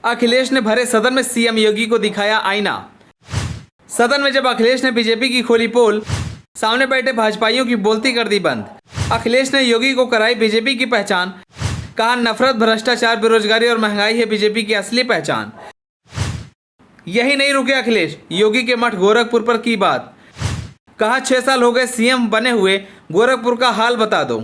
अखिलेश ने भरे सदन में सीएम योगी को दिखाया आईना। सदन में जब अखिलेश ने बीजेपी की खोली पोल, सामने बैठे भाजपाइयों की बोलती कर दी बंद। अखिलेश ने योगी को कराई बीजेपी की पहचान, कहा नफरत, भ्रष्टाचार, बेरोजगारी और महंगाई है बीजेपी की असली पहचान। यही नहीं रुके अखिलेश, योगी के मठ गोरखपुर पर की बात, कहा 6 साल हो गए सीएम बने हुए, गोरखपुर का हाल बता दो।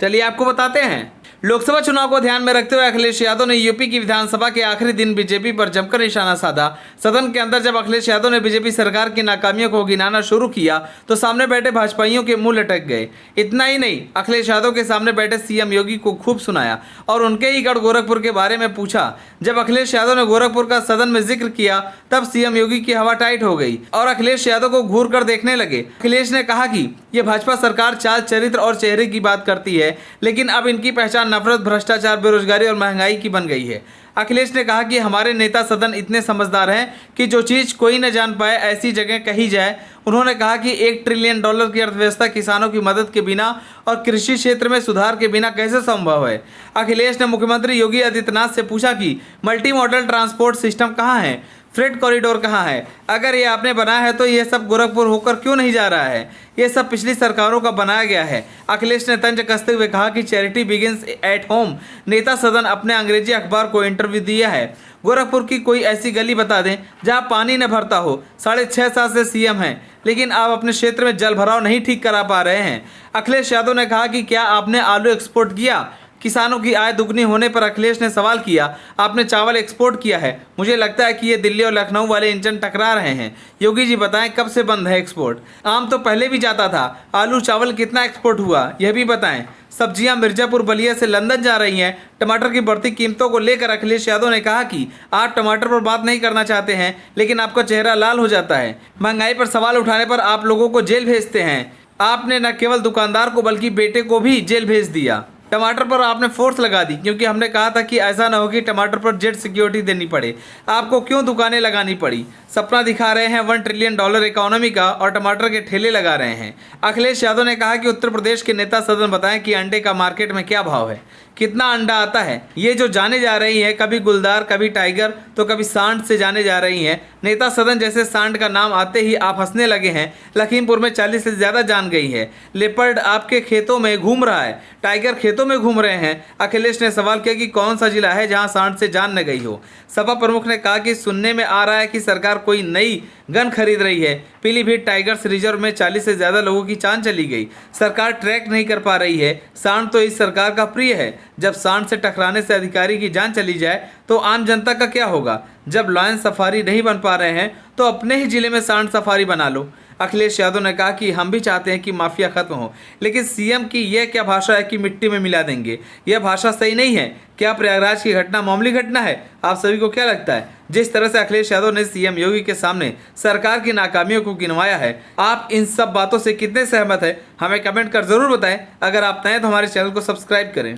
चलिए आपको बताते हैं। लोकसभा चुनाव को ध्यान में रखते हुए अखिलेश यादव ने यूपी की विधानसभा के आखिरी दिन बीजेपी पर जमकर निशाना साधा। सदन के अंदर जब अखिलेश यादव ने बीजेपी सरकार की नाकामियों को गिनाना शुरू किया तो सामने बैठे भाजपाइयों के मुंह लटक गए। इतना ही नहीं, अखिलेश यादव के सामने बैठे सीएम योगी को खूब सुनाया और उनके ही गढ़ गोरखपुर के बारे में पूछा। जब अखिलेश यादव ने गोरखपुर का सदन में जिक्र किया तब सीएम योगी की हवा टाइट हो गई और अखिलेश यादव को घूर कर देखने लगे। अखिलेश ने कहा कि ये भाजपा सरकार चाल, चरित्र और चेहरे की बात करती है, लेकिन अब इनकी पहचान नफरत, भ्रष्टाचार, बेरोजगारी और महंगाई की बन गई है। अखिलेश ने कहा कि हमारे नेता सदन इतने समझदार हैं कि जो चीज कोई न जान पाए ऐसी जगह कही जाए। उन्होंने कहा कि $1 ट्रिलियन की अर्थव्यवस्था किसानों की मदद के बिना और कृषि क्षेत्र में सुधार के बिना कैसे संभव है। अखिलेश ने मुख्यमंत्री योगी आदित्यनाथ से पूछा कि मल्टी मॉडल ट्रांसपोर्ट सिस्टम कहाँ है, फ्रेट कॉरिडोर कहाँ है, अगर ये आपने बनाया है तो ये सब गोरखपुर होकर क्यों नहीं जा रहा है, ये सब पिछली सरकारों का बनाया गया है। अखिलेश ने तंज कसते हुए कहा कि चैरिटी बिगिंस एट होम। नेता सदन अपने अंग्रेजी अखबार को इंटरव्यू दिया है। गोरखपुर की कोई ऐसी गली बता दें जहां पानी न भरता हो। 6.5 साल से सीएम हैं, लेकिन आप अपने क्षेत्र में जल भराव नहीं ठीक करा पा रहे हैं। अखिलेश यादव ने कहा कि क्या आपने आलू एक्सपोर्ट किया। किसानों की आय दुगनी होने पर अखिलेश ने सवाल किया, आपने चावल एक्सपोर्ट किया है। मुझे लगता है कि ये दिल्ली और लखनऊ वाले इंजन टकरा रहे हैं। योगी जी बताएं कब से बंद है एक्सपोर्ट। आम तो पहले भी जाता था, आलू चावल कितना एक्सपोर्ट हुआ यह भी बताएं। सब्जियां मिर्जापुर, बलिया से लंदन जा रही हैं। टमाटर की बढ़ती कीमतों को लेकर अखिलेश यादव ने कहा कि आप टमाटर पर बात नहीं करना चाहते हैं, लेकिन आपका चेहरा लाल हो जाता है। महंगाई पर सवाल उठाने पर आप लोगों को जेल भेजते हैं। आपने न केवल दुकानदार को बल्कि बेटे को भी जेल भेज दिया। टमाटर पर आपने फोर्स लगा दी क्योंकि हमने कहा था कि ऐसा ना हो कि टमाटर पर जेड सिक्योरिटी देनी पड़े। आपको क्यों दुकानें लगानी पड़ी। सपना दिखा रहे हैं $1 ट्रिलियन इकोनॉमी का और टमाटर के ठेले लगा रहे हैं। अखिलेश यादव ने कहा कि उत्तर प्रदेश के नेता सदन बताएं कि अंडे का मार्केट में क्या भाव है, कितना अंडा आता है। ये जो जाने जा रही है, कभी गुलदार, कभी टाइगर तो कभी सांड से जाने जा रही हैं। नेता सदन जैसे सांड का नाम आते ही आप हंसने लगे हैं। लखीमपुर में 40 से ज़्यादा जान गई है। लेपर्ड आपके खेतों में घूम रहा है, टाइगर खेतों में घूम रहे हैं। अखिलेश ने सवाल किया कि कौन सा जिला है जहां सांड से जान न गई हो। सपा प्रमुख ने कहा कि सुनने में आ रहा है कि सरकार कोई नई गन खरीद रही है। पीलीभीत टाइगर्स रिजर्व में 40 से ज़्यादा लोगों की जान चली गई। सरकार ट्रैक नहीं कर पा रही है। सांड तो इस सरकार का प्रिय है। जब सांड से टकराने से अधिकारी की जान चली जाए तो आम जनता का क्या होगा। जब लायन सफारी नहीं बन पा रहे हैं तो अपने ही जिले में सांड सफारी बना लो। अखिलेश यादव ने कहा कि हम भी चाहते हैं कि माफिया खत्म हो, लेकिन सीएम की यह क्या भाषा है कि मिट्टी में मिला देंगे। यह भाषा सही नहीं है। क्या प्रयागराज की घटना मामूली घटना है। आप सभी को क्या लगता है। जिस तरह से अखिलेश यादव ने सीएम योगी के सामने सरकार की नाकामियों को गिनवाया है, आप इन सब बातों से कितने सहमत हैं हमें कमेंट कर जरूर बताएं। अगर आप नए तो हमारे चैनल को सब्सक्राइब करें।